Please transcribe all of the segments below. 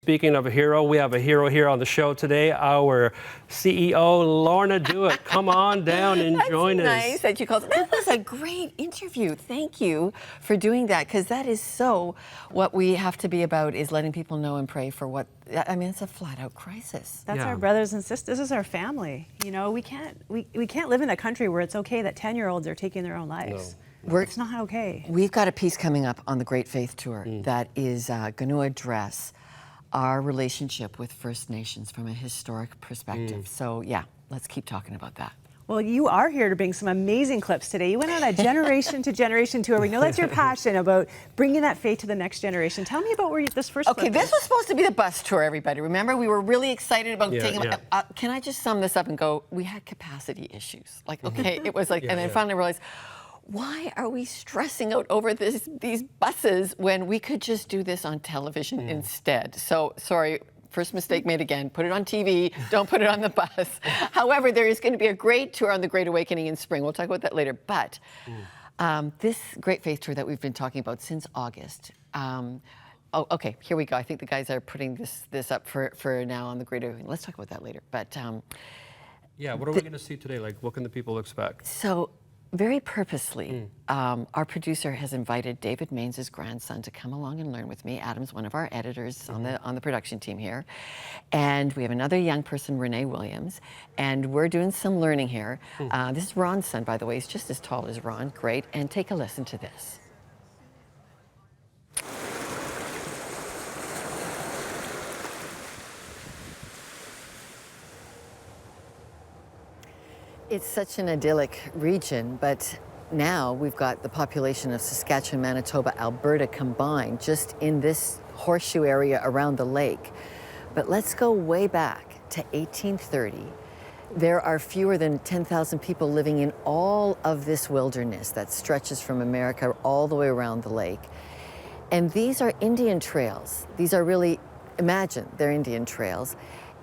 speaking of a hero, we have a hero here on the show today, our CEO, Lorna Dueck. Come on down and join us. That's nice that you called. That was a great interview. Thank you for doing that, because that is so what we have to be about, is letting people know and pray for what, I mean, it's a flat-out crisis. That's our brothers and sisters. This is our family. You know, we can't live in a country where it's okay that 10-year-olds are taking their own lives. No. It's not okay. We've got a piece coming up on the Great Faith Tour that is going to address our relationship with First Nations from a historic perspective. So yeah, let's keep talking about that. Well, you are here to bring some amazing clips today. You went on a generation to generation tour. We know that's your passion, about bringing that faith to the next generation. Tell me about where this first clip this was supposed to be the bus tour, everybody. Remember, we were really excited about taking can I just sum this up and go, we had capacity issues. Like, okay, it was like, and then finally realized, why are we stressing out over these buses when we could just do this on television instead? So, sorry. First mistake made again. Put it on TV, don't put it on the bus. However, there is going to be a great tour on the Great Awakening in spring. We'll talk about that later. But this Great Faith Tour that we've been talking about since August. Okay, here we go. I think the guys are putting this up for now on the Great Awakening. Let's talk about that later. But yeah, what are we going to see today? Like, what can the people expect? So, very purposely, our producer has invited David Mains's grandson to come along and learn with me. Adam's one of our editors on the production team here. And we have another young person, Renee Williams, and we're doing some learning here. This is Ron's son, by the way. He's just as tall as Ron. Great. And take a listen to this. It's such an idyllic region, but now we've got the population of Saskatchewan, Manitoba, Alberta combined just in this horseshoe area around the lake. But let's go way back to 1830. There are fewer than 10,000 people living in all of this wilderness that stretches from America all the way around the lake. And these are Indian trails. These are really, imagine, they're Indian trails.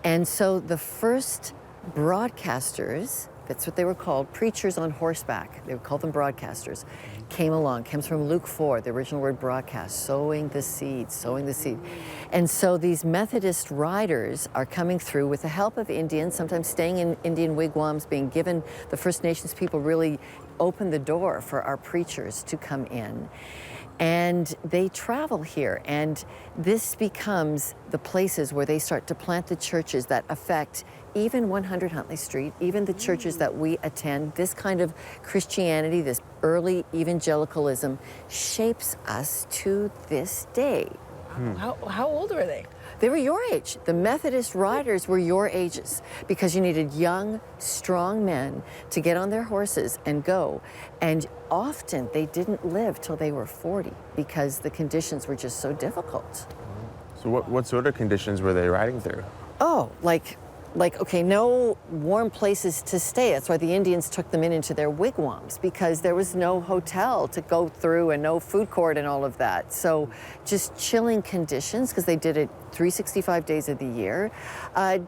And so the first broadcasters, that's what they were called, preachers on horseback, they would call them broadcasters, came along. Comes from Luke 4, the original word broadcast, sowing the seed, sowing the seed. And so these Methodist riders are coming through with the help of Indians, sometimes staying in Indian wigwams, being given, the First Nations people really opened the door for our preachers to come in. And they travel here, and this becomes the places where they start to plant the churches that affect even 100 Huntley Street, even the churches that we attend. This kind of Christianity, this early evangelicalism, shapes us to this day. How old were they? They were your age. The Methodist riders were your ages, because you needed young, strong men to get on their horses and go. And often they didn't live till they were 40 because the conditions were just so difficult. So what sort of conditions were they riding through? Oh, like, okay, no warm places to stay. That's why the Indians took them into their wigwams, because there was no hotel to go through and no food court and all of that. So just chilling conditions, because they did it 365 days of the year.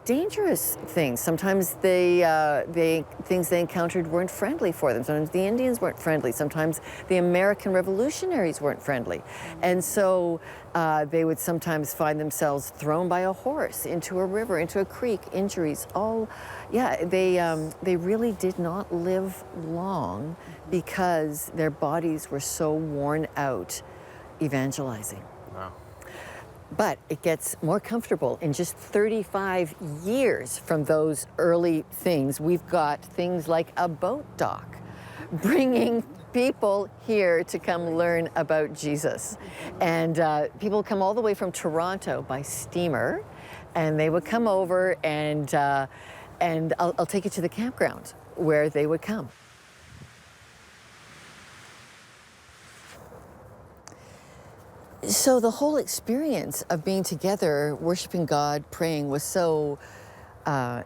Dangerous things. Sometimes things they encountered weren't friendly for them. Sometimes the Indians weren't friendly. Sometimes the American revolutionaries weren't friendly. And so they would sometimes find themselves thrown by a horse into a river, into a creek, injuries. They really did not live long because their bodies were so worn out evangelizing. Wow. But it gets more comfortable. In just 35 years from those early things, we've got things like a boat dock, bringing people here to come learn about Jesus. And people come all the way from Toronto by steamer, and they would come over, and I'll take you to the campground where they would come. So the whole experience of being together, worshiping God, praying, was so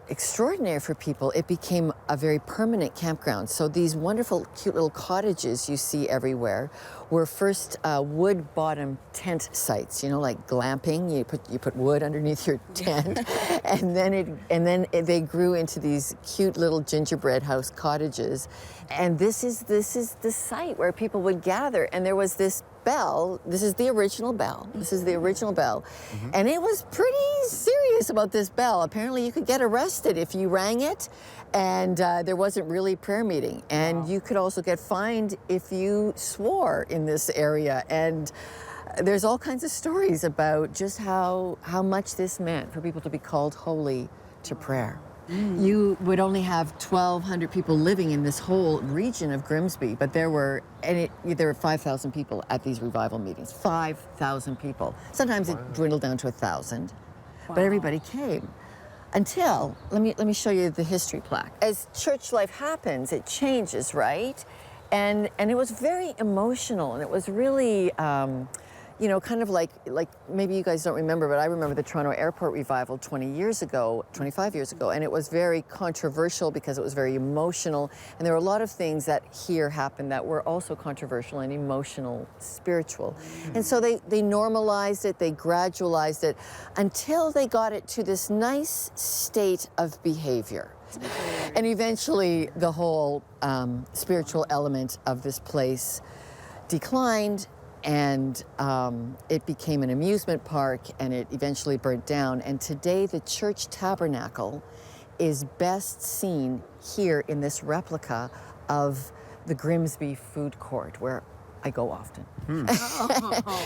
extraordinary for people, it became a very permanent campground. So these wonderful, cute little cottages you see everywhere were first wood-bottom tent sites. You know, like glamping. You put wood underneath your tent, and then they grew into these cute little gingerbread house cottages. And this is the site where people would gather. And there was this bell. This is the original bell. This is the original bell. And it was pretty serious about this bell. Apparently you could get arrested if you rang it, and there wasn't really prayer meeting. And you could also get fined if you swore in this area. And there's all kinds of stories about just how much this meant for people to be called holy to prayer. You would only have 1,200 people living in this whole region of Grimsby, but there were 5,000 people at these revival meetings. 5,000 people. Sometimes it dwindled down to 1,000, but everybody came. Until, let me show you the history plaque. As church life happens, it changes, right? And it was very emotional, and it was really, you know, kind of like maybe you guys don't remember, but I remember the Toronto Airport revival 25 years ago, and it was very controversial because it was very emotional, and there were a lot of things that here happened that were also controversial and emotional, spiritual. And so they normalized it, they gradualized it, until they got it to this nice state of behavior. And eventually the whole spiritual element of this place declined, and it became an amusement park, and it eventually burnt down. And today the church tabernacle is best seen here in this replica of the Grimsby food court, where I go often.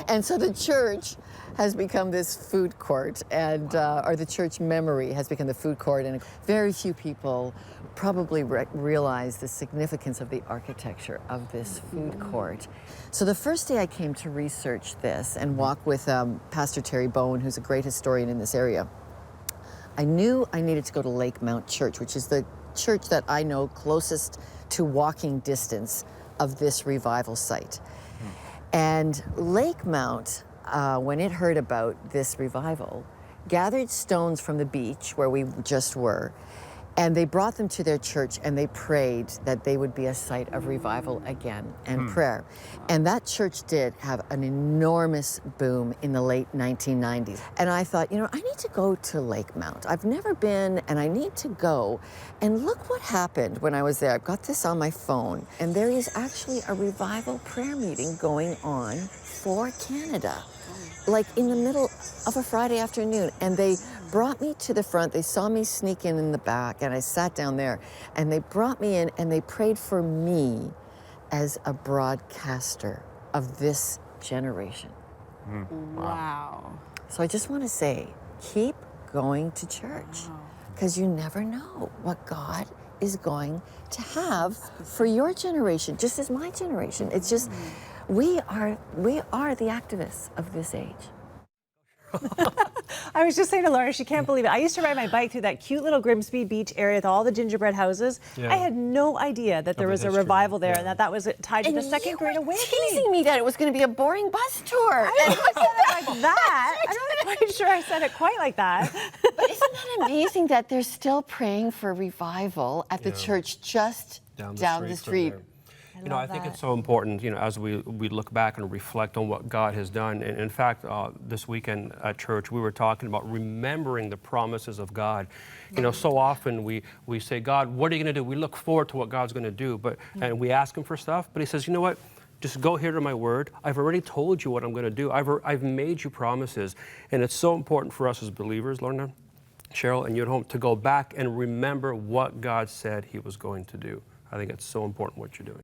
And so the church has become this food court, and or the church memory has become the food court, and very few people probably realize the significance of the architecture of this food court. So the first day I came to research this and walk with Pastor Terry Bowen, who's a great historian in this area, I knew I needed to go to Lake Mount Church, which is the church that I know closest to walking distance of this revival site. And Lake Mount, when it heard about this revival, gathered stones from the beach where we just were, and they brought them to their church, and they prayed that they would be a site of revival again and prayer. And that church did have an enormous boom in the late 1990s. And I thought, you know, I need to go to Lake Mount. I've never been, and I need to go. And look what happened when I was there. I've got this on my phone, and there is actually a revival prayer meeting going on for Canada, like in the middle of a Friday afternoon. And they brought me to the front. They saw me sneak in the back, and I sat down there, and they brought me in, and they prayed for me as a broadcaster of this generation. Wow. So I just want to say, keep going to church, because you never know what God is going to have for your generation, just as my generation. It's just, we are the activists of this age. I was just saying to Lorna, she can't believe it. I used to ride my bike through that cute little Grimsby beach area with all the gingerbread houses. Yeah. I had no idea that there was a revival there, and that was tied to the Second Great Awakening. Teasing me that it was going to be a boring bus tour. I don't know if I said it like that. I'm not quite sure I said it quite like that. But isn't that amazing that they're still praying for revival at the church just down the street? You know, I think it's so important, you know, as we look back and reflect on what God has done. And in fact, this weekend at church, we were talking about remembering the promises of God. You know, so often we say, God, what are you going to do? We look forward to what God's going to do, and we ask him for stuff, but he says, you know what? Just go here to my word. I've already told you what I'm going to do. I've made you promises. And it's so important for us as believers, Lorna, Cheryl, and you at home, to go back and remember what God said he was going to do. I think it's so important what you're doing.